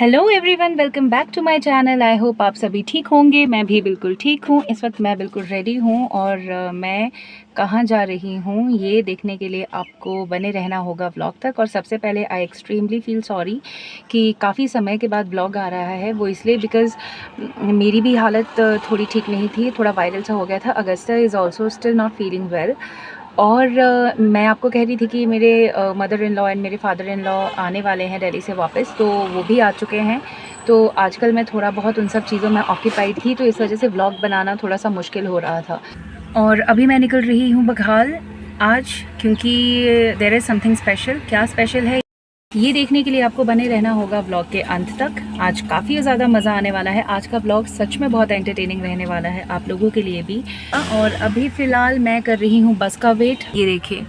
Hello everyone, welcome back to my channel. I hope आप सभी ठीक होंगे। मैं भी बिल्कुल ठीक हूँ। इस वक्त मैं बिल्कुल रेडी हूँ और मैं कहाँ जा रही हूँ ये देखने के लिए आपको बने रहना होगा व्लॉग तक। और सबसे पहले आई एक्सट्रीमली फील सॉरी कि काफ़ी समय के बाद व्लॉग आ रहा है। वो इसलिए बिकॉज़ मेरी भी हालत थोड़ी ठीक नहीं थी, थोड़ा वायरल सा हो गया था। Augusta is also still not feeling well. और मैं आपको कह रही थी कि मेरे मदर इन लॉ एंड मेरे फादर इन लॉ आने वाले हैं दिल्ली से वापस, तो वो भी आ चुके हैं। तो आजकल मैं थोड़ा बहुत उन सब चीज़ों में ऑक्यूपाइड थी, तो इस वजह से व्लॉग बनाना थोड़ा सा मुश्किल हो रहा था। और अभी मैं निकल रही हूँ बघाल आज, क्योंकि देयर इज़ समथिंग स्पेशल। क्या स्पेशल है ये देखने के लिए आपको बने रहना होगा व्लॉग के अंत तक। आज काफ़ी ज़्यादा मज़ा आने वाला है। आज का व्लॉग सच में बहुत एंटरटेनिंग रहने वाला है आप लोगों के लिए भी। और अभी फ़िलहाल मैं कर रही हूँ बस का वेट। ये देखिए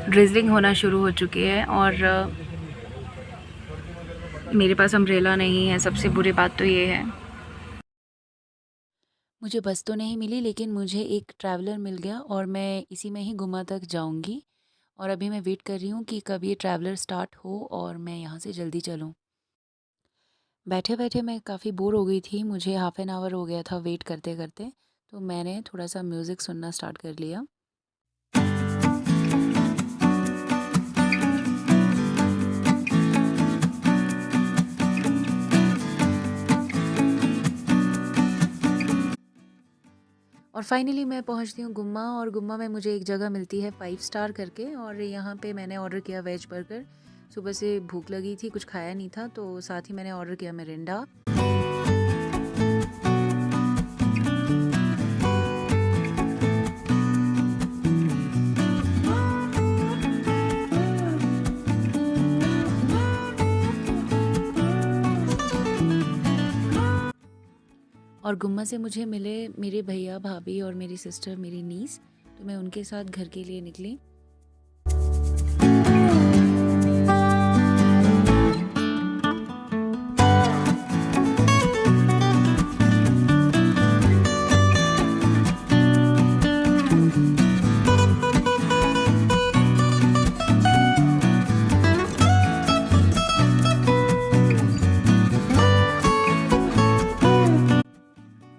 ड्रिजलिंग होना शुरू हो चुकी है और मेरे पास अम्ब्रेला नहीं है। सबसे बुरी बात तो ये है। मुझे बस तो नहीं मिली, लेकिन मुझे एक ट्रैवलर मिल गया और मैं इसी में ही गुम्मा तक जाऊंगी। और अभी मैं वेट कर रही हूँ कि कब ये ट्रैवलर स्टार्ट हो और मैं यहाँ से जल्दी चलूँ। बैठे बैठे मैं काफ़ी बोर हो गई थी, मुझे हाफ़ एन आवर हो गया था वेट करते करते। तो मैंने थोड़ा सा म्यूज़िक सुनना स्टार्ट कर लिया। और फाइनली मैं पहुंचती हूँ गुम्मा, और गुम्मा में मुझे एक जगह मिलती है 5 स्टार करके, और यहाँ पे मैंने ऑर्डर किया वेज बर्गर। सुबह से भूख लगी थी, कुछ खाया नहीं था, तो साथ ही मैंने ऑर्डर किया मिरिंडा। और गुम्मा से मुझे मिले मेरे भैया भाभी और मेरी सिस्टर, मेरी नीस। तो मैं उनके साथ घर के लिए निकली।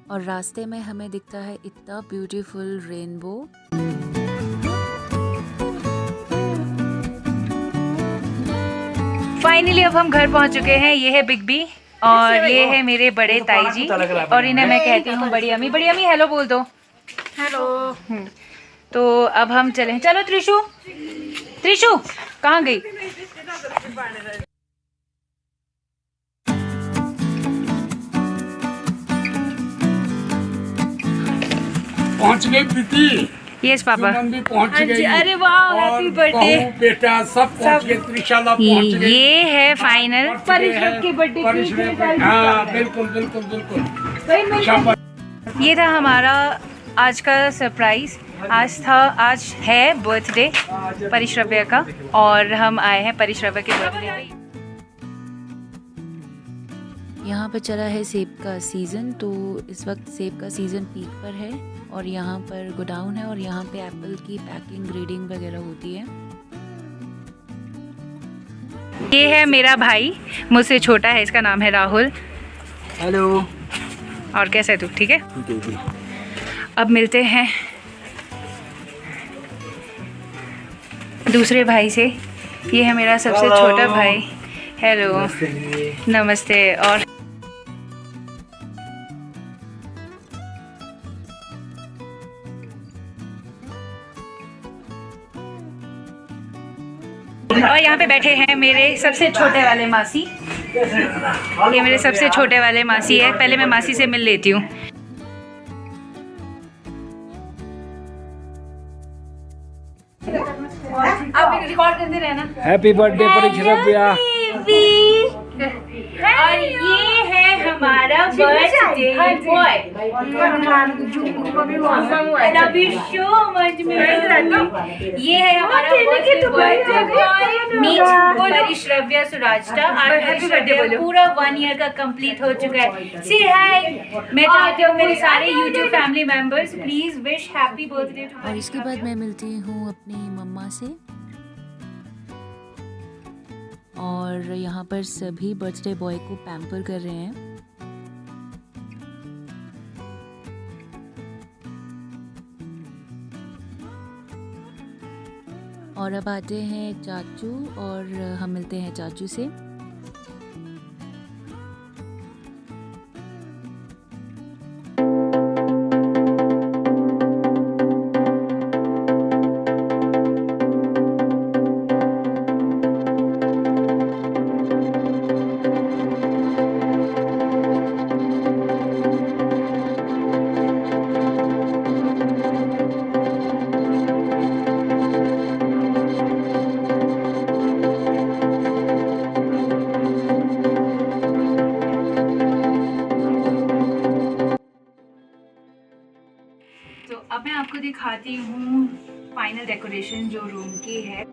और रास्ते में हमें दिखता है इतना ब्यूटीफुल रेनबो। फाइनली अब हम घर पहुंच चुके हैं। ये है बिग बी और ये है मेरे बड़े ताई जी, और इन्हें मैं कहती हूँ बड़ी अम्मी। बड़ी अम्मी हेलो बोल दो। हेलो। तो अब हम चलें। चलो त्रिशु, त्रिशु कहाँ गई? पहुंच गई प्रीति। Yes papa. सुमन भी पहुंच गई। अरे वाह, हैप्पी बर्थडे। बेटा सब पहुंच गए। त्रिशाला पहुंच गई। ये है फाइनल परिश्रम के बर्थडे। हाँ बिल्कुल बिल्कुल बिल्कुल। शाबाश। ये था हमारा आज का सरप्राइज। आज है बर्थडे परिश्रव्य का, और हम आए हैं परिश्रव्य के बर्थडे पे। यहाँ पर चला है सेब का सीज़न, तो इस वक्त सेब का सीज़न पीक पर है। और यहाँ पर गोडाउन है और यहाँ पे एप्पल की पैकिंग ग्रेडिंग वगैरह होती है। ये है मेरा भाई, मुझसे छोटा है, इसका नाम है राहुल। हेलो। और कैसे है तू? ठीक है। अब मिलते हैं दूसरे भाई से। ये है मेरा सबसे छोटा भाई। हेलो, नमस्ते। और यहाँ पे बैठे हैं मेरे सबसे छोटे वाले मासी। ये मेरे सबसे छोटे वाले मासी है। पहले मैं मासी से मिल लेती हूँ। आप रिकॉर्ड करते रहना। Happy birthday Parishravya. और ये है हमारा birthday boy. Love you so much. ये है हमारा birthday boy meet Parishravya Surajata. आज पूरा 1 ईयर का कंप्लीट हो चुका है। से हाय। मैं चाहती हूँ मेरे सारे YouTube family members please wish happy birthday to. और इसके बाद मैं मिलती हूँ अपनी मम्मा से। और यहाँ पर सभी बर्थडे बॉय को पैम्पर कर रहे हैं। और अब आते हैं चाचू और हम मिलते हैं चाचू से। तो अब मैं आपको दिखाती हूँ फाइनल डेकोरेशन जो रूम की है।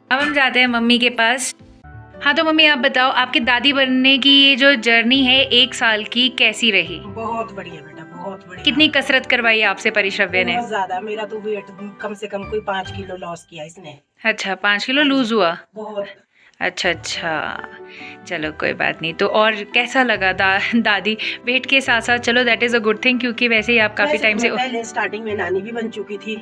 अब हम जाते हैं मम्मी के पास। हाँ तो मम्मी आप बताओ, आपकी दादी बनने की ये जो जर्नी है 1 साल की, कैसी रही? बहुत बढ़िया बेटा, बहुत बढ़िया। कितनी कसरत करवाई आपसे परिश्रव्य ने? बहुत ज्यादा। मेरा तो वेट कम से कम कोई 5 किलो लॉस किया इसने। अच्छा 5 किलो लूज हुआ? बहुत। अच्छा चलो कोई बात नहीं। तो और कैसा लगा दादी वेट के साथ साथ? चलो that is a good thing, क्योंकि वैसे ही आप काफी टाइम से पहले स्टार्टिंग में नानी भी बन चुकी थी,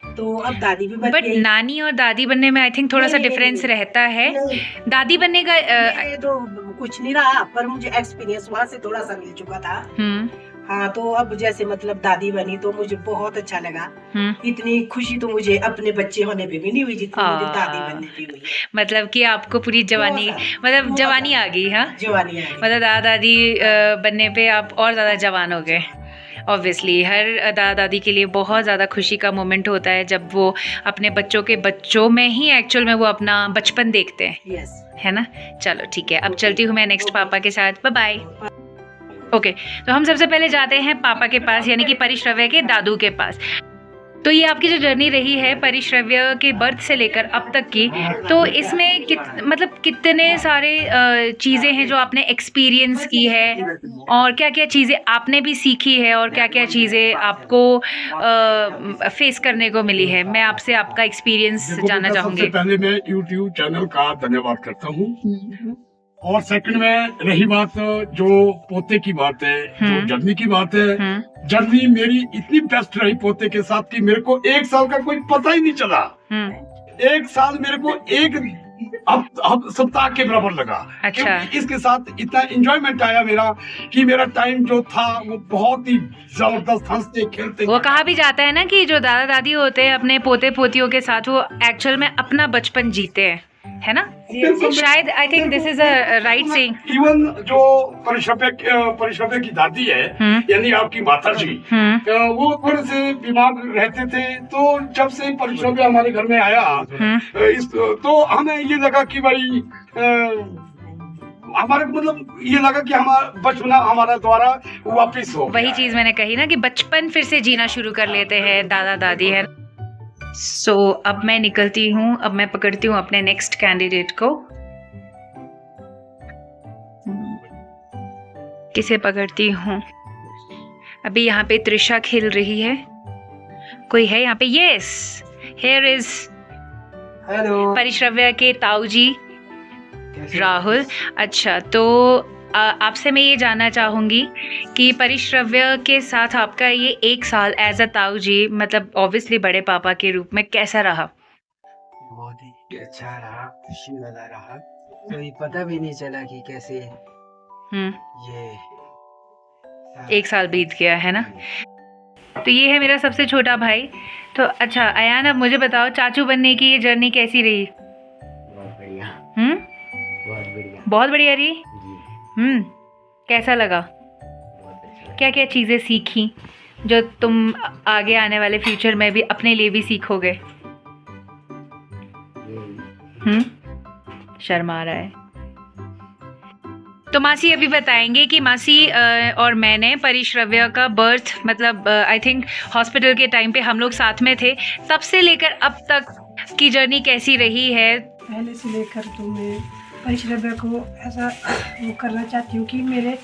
तो अब दादी भी बन बट गई। नानी और दादी बनने में आई थिंक थोड़ा सा डिफरेंस रहता है। दादी बनने का मेरे तो कुछ नहीं रहा, पर मुझे एक्सपीरियंस वहाँ से थोड़ा सा मिल चुका था। हाँ तो अब जैसे मतलब दादी बनी तो मुझे बहुत अच्छा लगा। इतनी खुशी तो मुझे अपने बच्चे होने पे भी नहीं हुई जितनी मुझे दादी बनने पे हुई है। मतलब कि आपको पूरी जवानी, मतलब जवानी आ गई। हाँ जवानी आ गई। मतलब दादा दादी बनने पे आप और ज़्यादा जवान हो गए। ऑब्वियसली हर दादा दादी के लिए बहुत ज़्यादा खुशी का मोमेंट होता है जब वो अपने बच्चों के बच्चों में ही एक्चुअल में वो अपना बचपन देखते हैं। यस। है ना? चलो ठीक है, अब चलती हूँ मैं नेक्स्ट पापा के साथ। Bye bye. ओके तो हम सबसे पहले जाते हैं पापा के पास, यानी कि परिश्रव्य के दादू के पास। तो ये आपकी जो जर्नी रही है परिश्रव्य के बर्थ से लेकर अब तक की, तो इसमें मतलब कितने सारे चीज़ें हैं जो आपने एक्सपीरियंस की है, और क्या क्या चीज़ें आपने भी सीखी है, और क्या क्या चीज़ें आपको फेस करने को मिली है? मैं आपसे आपका एक्सपीरियंस जानना चाहूँगी। सबसे पहले मैं YouTube चैनल का धन्यवाद करता हूँ, और सेकंड में रही बात जो पोते की बात है, जो जर्नी की बात है, जर्नी मेरी इतनी बेस्ट रही पोते के साथ कि मेरे को 1 साल का कोई पता ही नहीं चला। 1 साल मेरे को एक अब सप्ताह के बराबर लगा। अच्छा। इसके साथ इतना एंजॉयमेंट आया मेरा कि मेरा टाइम जो था वो बहुत ही जबरदस्त, हंसते खेलते। वो कहा भी जाता है ना कि जो दादा दादी होते हैं अपने पोते पोतियों के साथ वो एक्चुअल में अपना बचपन जीते हैं, है ना? शायद I think this is a right saying. Even जो परिश्रव्य की दादी है, यानी आपकी माता जी, वो थोड़े से बीमार रहते थे, तो जब से परिश्रव्य हमारे घर में आया तो हमें ये लगा कि भाई हमारे मतलब ये लगा कि हमारा बचपना हमारा द्वारा वापिस हो। वही चीज मैंने कही ना कि बचपन फिर से जीना शुरू कर लेते हैं दादा दादी, है। सो अब मैं निकलती हूँ, अब मैं पकड़ती हूँ अपने नेक्स्ट कैंडिडेट को। किसे पकड़ती हूँ? अभी यहाँ पे त्रिशा खेल रही है। कोई है यहाँ पे? यस, हियर इज हेलो परिश्रव्य के ताऊ जी राहुल। अच्छा तो आपसे मैं ये जानना चाहूँगी कि परिश्रव्य के साथ आपका ये 1 साल एज अ ताऊ जी, मतलब ऑब्वियसली बड़े पापा के रूप में, कैसा रहा? बहुत ही अच्छा रहा, खुशी वाला रहा। कोई पता भी नहीं चला कि कैसे ये 1 साल बीत गया, है ना? तो ये है मेरा सबसे छोटा भाई। तो अच्छा अयान, अब मुझे बताओ चाचू बनने की ये जर्नी कैसी रही? बहुत बढ़िया। बहुत बढ़िया। बहुत बढ़िया रही। जी। कैसा लगा? बहुत अच्छा। क्या क्या चीज़ें सीखी जो तुम आगे आने वाले फ्यूचर में भी अपने लिए भी सीखोगे? शर्मा रहा है। तो मासी अभी बताएंगे कि मासी और मैंने परिश्रव्य का बर्थ मतलब आई थिंक हॉस्पिटल के टाइम पे हम लोग साथ में थे, तब से लेकर अब तक की जर्नी कैसी रही है? पहले से लेकर तो मैं परिश्रव्य को ऐसा वो करना चाहती हूँ कि मेरे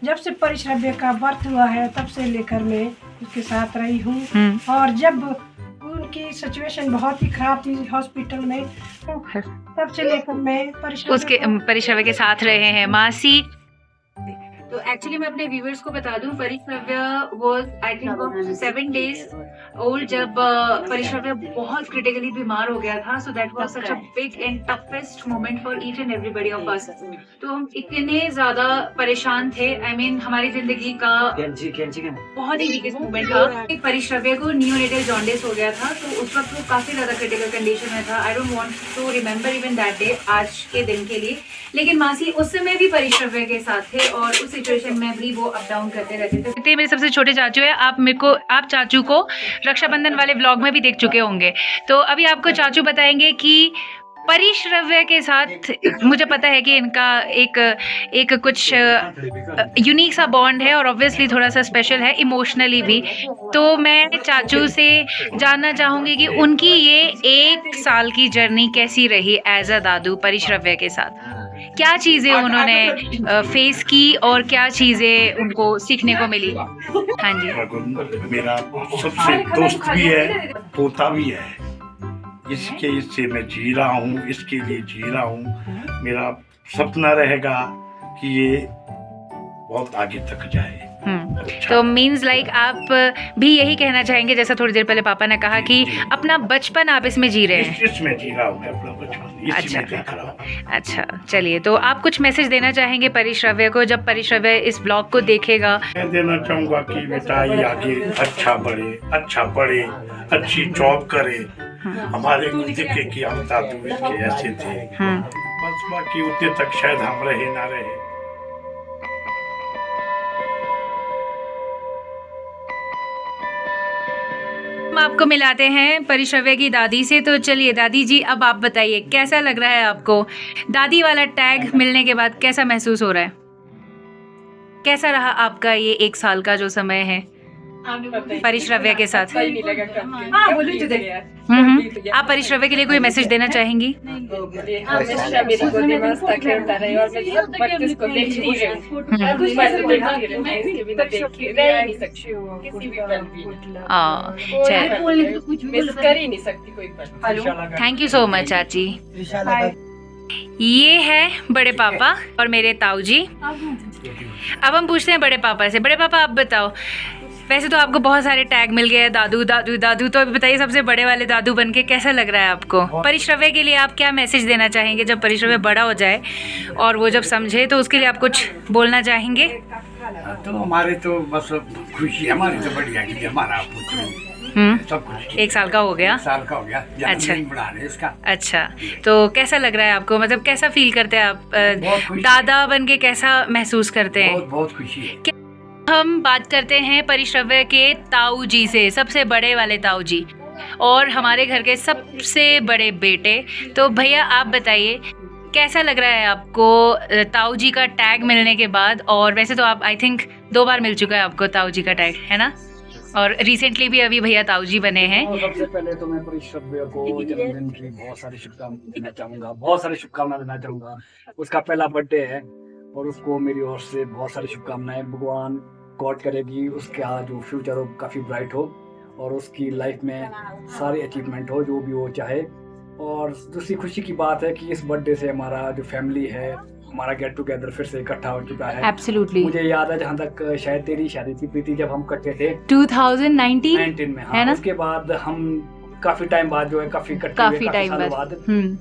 जब से परिश्रव्य का बर्थ हुआ है तब से लेकर मैं उसके साथ रही हूँ, और जब उनकी सिचुएशन बहुत ही खराब थी हॉस्पिटल में तब से लेकर मैं परिश्रव्य के साथ रहे हैं मासी। तो एक्चुअली मैं अपने व्यूअर्स को बता दूं, Parishravya was I think 7 days old जब परिश्रव्य बहुत क्रिटिकली बीमार हो गया था। So that was such a big and toughest moment for each and everybody of us. तो हम इतने ज्यादा परेशान थे, आई मीन हमारी जिंदगी का बहुत ही वीकेस्ट मोमेंट था। परिश्रव्य को नियोनेटल जॉन्डिस हो गया था, तो उस वक्त वो काफी ज्यादा क्रिटिकल कंडीशन में था। I don't want to remember even that day, आज के दिन के लिए। लेकिन मासी उस समय भी परिश्रव्य के साथ थे और उस सिचुएशन में भी वो अप डाउन करते रहते थे। इतने मेरे सबसे छोटे चाचू है, आप चाचू को रक्षाबंधन वाले व्लॉग में भी देख चुके होंगे। तो अभी आपको चाचू बताएंगे कि परिश्रव्य के साथ मुझे पता है कि इनका एक कुछ यूनिक सा बॉन्ड है और ऑब्वियसली थोड़ा सा स्पेशल है इमोशनली भी। तो मैं चाचू से जानना चाहूँगी कि उनकी ये 1 साल की जर्नी कैसी रही एज अ दादू परिश्रव्य के साथ। क्या चीज़ें उन्होंने फेस की और क्या चीज़ें उनको सीखने को मिली? हाँ जी। मेरा सबसे दोस्त भी है, पोता भी है। इससे मैं जी रहा हूँ, इसके लिए जी रहा हूँ। मेरा सपना रहेगा कि ये बहुत आगे तक जाए। अच्छा। तो मीन्स लाइक आप भी यही कहना चाहेंगे, जैसा थोड़ी देर पहले पापा ने कहा कि अपना बचपन आप इसमें जी रहे हैं। इसमें जी रहा हूँ मैं अपना बचपन, इसी में देख रहा हूँ। अच्छा चलिए, तो आप कुछ मैसेज देना चाहेंगे परिश्रव्य को जब परिश्रव्य इस ब्लॉग को देखेगा? मैं देना चाहूँगा कि बेटा ये आगे अच्छा पढ़े, अच्छी जॉब करे। हमारे को देखे कि हम दादू इसके ऐसे थे, बस बाकी उतने तक शायद हम रहे ना रहे। हम आपको मिलाते हैं परिश्रव्य की दादी से। तो चलिए दादी जी, अब आप बताइए कैसा लग रहा है आपको? दादी वाला टैग मिलने के बाद कैसा महसूस हो रहा है? कैसा रहा आपका ये 1 साल का जो समय है परिश्रव्य के साथ? आप परिश्रव्य के लिए कोई मैसेज देना चाहेंगी? थैंक यू सो मच चाची। ये है बड़े पापा और मेरे ताऊ जी। अब हम पूछते हैं बड़े पापा से। बड़े पापा आप बताओ, वैसे तो आपको बहुत सारे टैग मिल गए हैं, दादू दादू दादू, तो अभी बताइए सबसे बड़े वाले दादू बनके कैसा लग रहा है आपको? परिश्रव्य के लिए आप क्या मैसेज देना चाहेंगे जब परिश्रव्य बड़ा हो जाए और वो जब समझे, तो उसके लिए आप कुछ बोलना चाहेंगे? तो हमारे तो बस खुशी हमारी तो बढ़िया कि हमारा सब कुछ 1 साल का हो गया। 1 साल का हो गया। अच्छा बढ़ा रहे इसका। अच्छा, तो कैसा लग रहा है आपको? मतलब कैसा फील करते हैं आप दादा बन के, कैसा महसूस करते हैं? बहुत खुशी है। हम बात करते हैं परिश्रव्य के ताऊ जी से, सबसे बड़े वाले ताऊ जी और हमारे घर के सबसे बड़े बेटे। तो भैया आप बताइए कैसा लग रहा है आपको ताऊ जी का टैग मिलने के बाद? और वैसे तो आप आई थिंक 2 बार मिल चुका है आपको ताऊ जी का टैग, है ना? और रिसेंटली भी अभी भैया ताऊ जी बने हैं। सबसे पहले तो मैं परिश्रव्य को जन्मदिन की बहुत सारी शुभकामनाएं देना चाहूँगा। उसका पहला बर्थडे है और उसको मेरी ओर से बहुत सारी शुभकामनाएं। भगवान गॉड करेगी उसका जो फ्यूचर हो काफ़ी ब्राइट हो और उसकी लाइफ में सारी अचीवमेंट हो जो भी वो चाहे। और दूसरी खुशी की बात है कि इस बर्थडे से हमारा जो फैमिली है, हमारा गेट टुगेदर फिर से इकट्ठा हो चुका है। एब्सोल्युटली। मुझे याद है जहाँ तक शायद तेरी शादी थी प्रीति, जब हम इकट्ठे थे 2019 में। हाँ, उसके बाद हम काफी टाइम बाद जो है काफी टाइम बाद।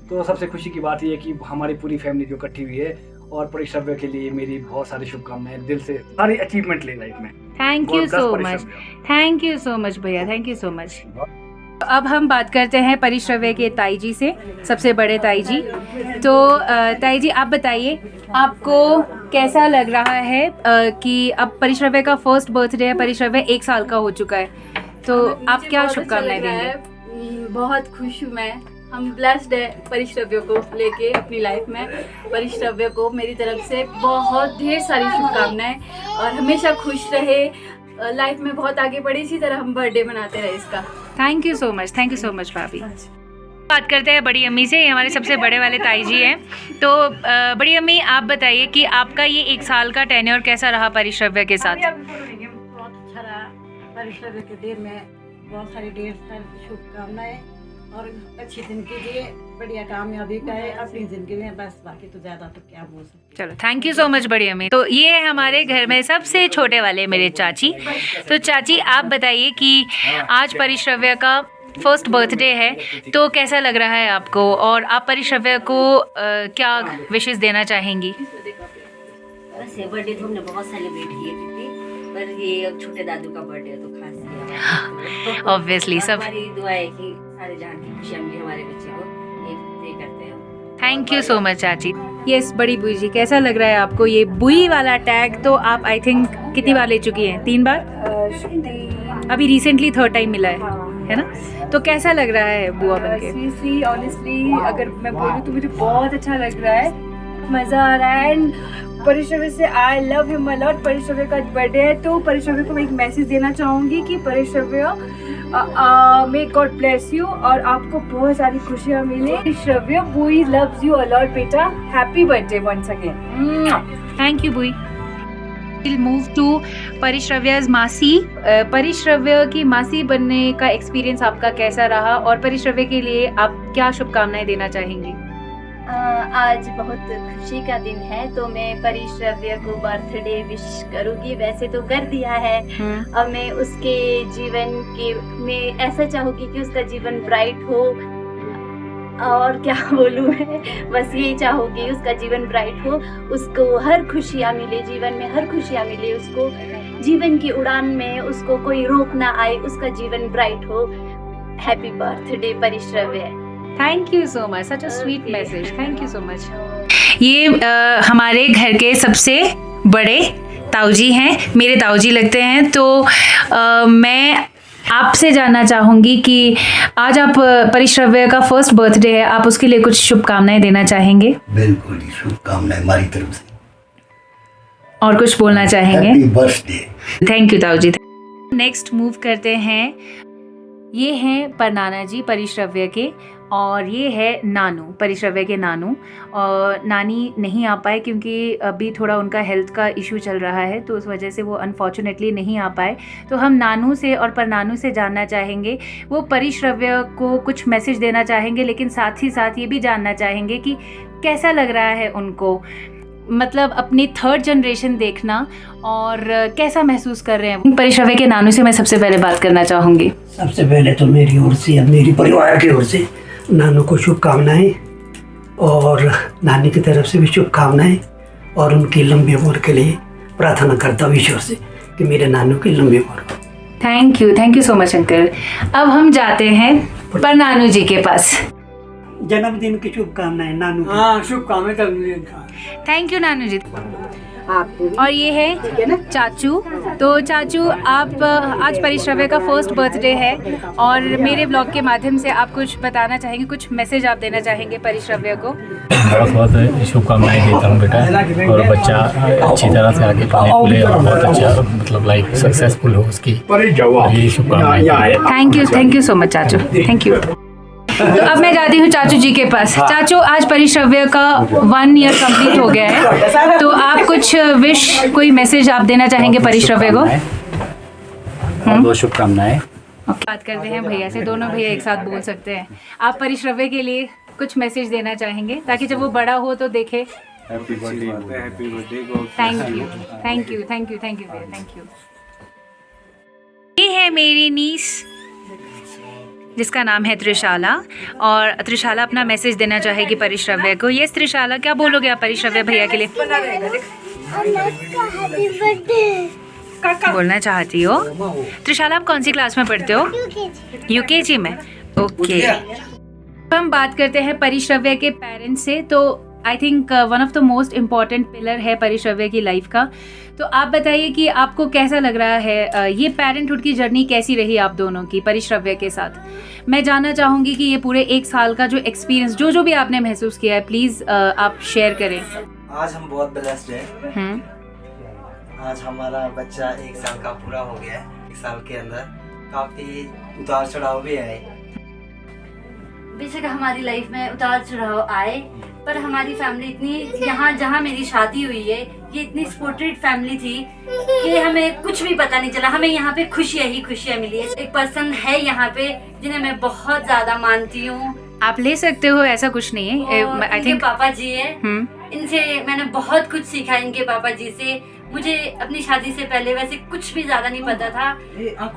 तो सबसे खुशी की बात ये है कि हमारी पूरी फैमिली जो इकट्ठी हुई है और परिश्रव्य के लिए मेरी बहुत सारी शुभकामनाएं, दिल से सारी अचीवमेंट ले लाइफ में। Thank you so much, thank you so much भैया, थैंक यू सो मच। अब हम बात करते हैं परिश्रव्य के ताई जी से, सबसे बड़े ताई जी। तो ताई जी आप बताइए, आपको कैसा लग रहा है कि अब परिश्रव्य का फर्स्ट बर्थडे है, परिश्रव्य 1 साल का हो चुका है, तो आप क्या शुभकामनाएं देंगे? बहुत खुश हूँ मैं, हम ब्लेस्ड है परिश्रव्य को लेके अपनी लाइफ में। परिश्रव्य को मेरी तरफ से बहुत ढेर सारी शुभकामनाएं और हमेशा खुश रहे, लाइफ में बहुत आगे बढ़े, इसी तरह हम बर्थडे मनाते रहे इसका। थैंक यू सो मच भाभी। बात करते हैं बड़ी अम्मी से, ये हमारे सबसे बड़े वाले ताई जी हैं। तो बड़ी अम्मी आप बताइए कि आपका ये 1 साल का टेन्योर कैसा रहा परिश्रव्य के साथ? बहुत अच्छा रहा। परिश्रव्य के दिन में बहुत सारी ढेर सारी शुभकामनाएं और अच्छी जिंदगी जिए, बढ़िया कामयाबी का है अपनी जिंदगी में, बस बाकी तो ज्यादा तो क्या बोल सकते। चलो थैंक यू सो मच बड़ी अम्मी। तो ये है हमारे घर में सबसे छोटे वाले मेरे चाची। तो चाची आप बताइए कि आज परिश्रव्य का फर्स्ट बर्थडे है, तो कैसा लग रहा है आपको, और आप परिश्रव्य को क्या विशेस देना चाहेंगी? वैसे बर्थडे तो हमने बहुत सेलिब्रेट किए थे, पर ये छोटे दादू का बर्थडे तो खास है। ऑब्वियसली सब हमारी दुआ है कि सारे जहां की खुशियां मिले हमारे बच्चे को, ये प्रे करते हैं। थैंक यू सो मच चाची। यस बड़ी बुई जी, कैसा लग रहा है आपको ये बुई वाला टैग? तो आप आई थिंक कितनी बार ले चुकी हैं? 3 बार? अभी रिसेंटली 3rd टाइम मिला है ना? तो कैसा लग रहा है बुआ बनके? सीरियसली ऑनेस्टली अगर मैं बोलूँ तो मुझे बहुत अच्छा लग रहा है, मज़ा आ रहा है। एंड परिश्रव्य से I love him a lot. Parishravya का बर्थडे है तो परिश्रव्य को मैं एक मैसेज देना चाहूँगी कि परिश्रव्य मे गॉड ब्लेस यू और आपको बहुत सारी खुशियाँ मिले। परिश्रव्य बुई लव्स यू अ लॉट बेटा, happy birthday once again. Thank you बुई। We'll move to परिश्रव्य's मासी। परिश्रव्य की मासी बनने का एक्सपीरियंस आपका कैसा रहा, और परिश्रव्य के लिए आप क्या शुभकामनाएं देना चाहेंगी? आज बहुत खुशी का दिन है, तो मैं परिश्रव्य को बर्थडे विश करूंगी। वैसे तो कर दिया है, अब मैं उसके जीवन के में ऐसा चाहूंगी कि उसका जीवन ब्राइट हो, और क्या बोलूँ मैं, बस यही चाहूँगी उसका जीवन ब्राइट हो, उसको हर खुशियाँ मिले, जीवन में हर खुशियाँ मिले उसको, जीवन की उड़ान में उसको कोई रोक ना आए, उसका जीवन ब्राइट हो। Happy birthday Parishravya. Thank you so much, such a sweet message, thank you so much. ये हमारे घर के सबसे बड़े ताऊजी हैं, मेरे ताऊजी लगते हैं। तो मैं आपसे जानना चाहूँगी कि आज आप परिश्रव्य का फर्स्ट बर्थडे है, आप उसके लिए कुछ शुभकामनाएं देना चाहेंगे? बिल्कुल, शुभकामनाएं हमारी तरफ से। और कुछ बोलना चाहेंगे? Happy birthday. थैंक यू ताऊजी। नेक्स्ट मूव करते हैं, ये हैं परनाना जी परिश्रव्य के, और ये है नानू, परिश्रव्य के नानू। और नानी नहीं आ पाए क्योंकि अभी थोड़ा उनका हेल्थ का इशू चल रहा है, तो उस वजह से वो अनफॉर्चुनेटली नहीं आ पाए। तो हम नानू से और परनानू से जानना चाहेंगे, वो परिश्रव्य को कुछ मैसेज देना चाहेंगे, लेकिन साथ ही साथ ये भी जानना चाहेंगे कि कैसा लग रहा है उनको, मतलब अपनी 3rd जनरेशन देखना, और कैसा महसूस कर रहे हैं। परिश्रव्य के नानू से मैं सबसे पहले बात करना चाहूँगी। सबसे पहले तो मेरी ओर से, अब मेरी परिवार की ओर से नानू को शुभकामनाएं, और नानी की तरफ से भी शुभकामनाएं, और उनकी लंबी उम्र के लिए प्रार्थना करता हूँ ईश्वर से कि मेरे नानू की लंबी उम्र। Thank you so much uncle. अब हम जाते हैं परनानू जी के पास। जन्मदिन की शुभकामनाएं नानू। हाँ, शुभकामनाएं जन्मदिन का। थैंक यू नानू जी। और ये है चाचू। तो चाचू आप आज परिश्रव्य का फर्स्ट बर्थडे है, और मेरे ब्लॉग के माध्यम से आप कुछ बताना चाहेंगे, कुछ मैसेज आप देना चाहेंगे परिश्रव्य को? बहुत बहुत शुभकामनाएं देता हूँ बेटा, और बच्चा अच्छी तरह से आगे पढ़ने खुले और बहुत अच्छा मतलब लाइफ सक्सेसफुल हो उसकी, ये शुभकामनाएं। थैंक यू सो मच चाचू, थैंक यू। तो अब मैं जाती हूँ चाचू जी के पास। चाचू आज परिश्रव्य का 1 ईयर कंप्लीट हो गया है, तो आप कुछ विश, कोई मैसेज आप देना चाहेंगे परिश्रव्य को? बहुत शुभकामनाएं। बात करते हैं भैया से, दोनों भैया एक साथ बोल सकते हैं। आप परिश्रव्य के लिए कुछ मैसेज देना चाहेंगे ताकि जब वो बड़ा हो तो देखे? Happy birthday. Thank you. ये है मेरी नीस जिसका नाम है त्रिशाला, और त्रिशाला अपना मैसेज देना चाहेगी परिश्रव्य को। ये त्रिशाला, क्या बोलोगे आप परिश्रव्य भैया के लिए? बोलना चाहती हो? त्रिशाला, आप कौन सी क्लास में पढ़ते हो? यूकेजी में। ओके, हम बात करते हैं परिश्रव्य के पेरेंट्स से। तो I think one of the most important pillar है परिश्रव्य की लाइफ का। तो आप बताइए कि आपको कैसा लग रहा है, ये पेरेंटहुड की जर्नी कैसी रही आप दोनों की परिश्रव्य के साथ? मैं जानना चाहूँगी कि ये पूरे 1 साल का जो एक्सपीरियंस, जो भी आपने महसूस किया है, प्लीज़ आप शेयर करें। आज हम बहुत ब्लेस्ड हैं। आज हमारा बच्चा 1 साल का पूरा हो गया है। 1 साल के अंदर काफ़ी उतार चढ़ाव भी आए। बेशक हमारी लाइफ में उतार चढ़ाव आए, पर हमारी फैमिली इतनी, यहाँ जहाँ मेरी शादी हुई है, ये इतनी सपोर्टेड फैमिली थी कि हमें कुछ भी पता नहीं चला। हमें यहाँ पे खुशियाँ ही खुशियाँ मिली है। एक पर्सन है यहाँ पे जिन्हें मैं बहुत ज्यादा मानती हूँ। आप ले सकते हो, ऐसा कुछ नहीं है। आई थिंक पापा जी है, इनसे मैंने बहुत कुछ सीखा। इनके पापा जी से मुझे अपनी शादी से पहले वैसे कुछ भी ज्यादा नहीं पता था,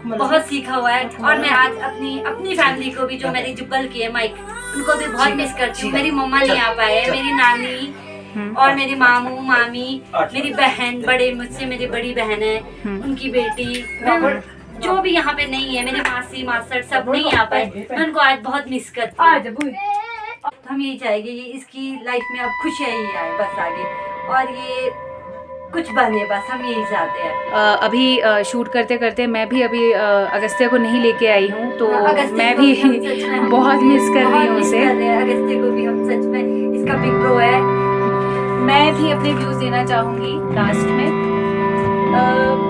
बहुत सीखा हुआ है। और मैं आज अपनी फैमिली को भी, जो मेरी जुब्बल की है माइक, उनको भी बहुत मिस करती हूँ। मेरी मम्मा नहीं आ पाए, मेरी नानी और मेरी मामू मामी, मेरी बहन, मुझसे मेरी बड़ी बहन है, उनकी बेटी, जो भी यहाँ पे नहीं है, मेरे मासी मासड़ सब नहीं आ पाए, मैं उनको आज बहुत मिस करती हूँ। हम यही चाहेंगे इसकी लाइफ में अब खुशियाँ ही आए बस आगे, और ये कुछ बने, बस हम यही चाहते हैं। अभी शूट करते करते मैं भी अभी अगस्त्य को नहीं लेके आई हूँ, तो मैं भी बहुत मिस कर रही हूँ उसे। अगस्त्य को भी हम सच में, इसका बिग ब्रो है। मैं भी अपने व्यूज देना चाहूँगी लास्ट में।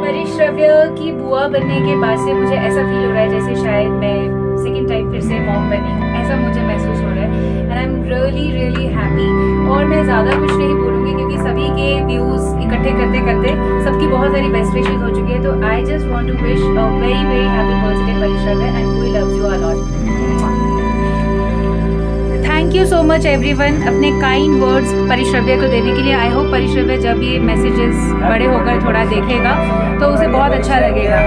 परिश्रव्य की बुआ बनने के बाद से मुझे ऐसा फील हो रहा है जैसे शायद मैं सेकेंड टाइम फिर से मॉम बनी हूँ, ऐसा मुझे महसूस हो रहा है। And I am really happy. और मैं ज़्यादा कुछ नहीं बोलूँगी क्योंकि सभी के व्यूज़ इकट्ठे करते करते सबकी बहुत सारी बेस्ट विशेस हो चुकी है। तो I just want to wish a very happy birthday Parishravya, and we love you a lot. Thank you so much everyone अपने काइंड वर्ड्स परिश्रव्य को देने के लिए। आई होप परिश्रव्य जब ये मैसेजेस बड़े होकर थोड़ा देखेगा तो उसे बहुत अच्छा लगेगा।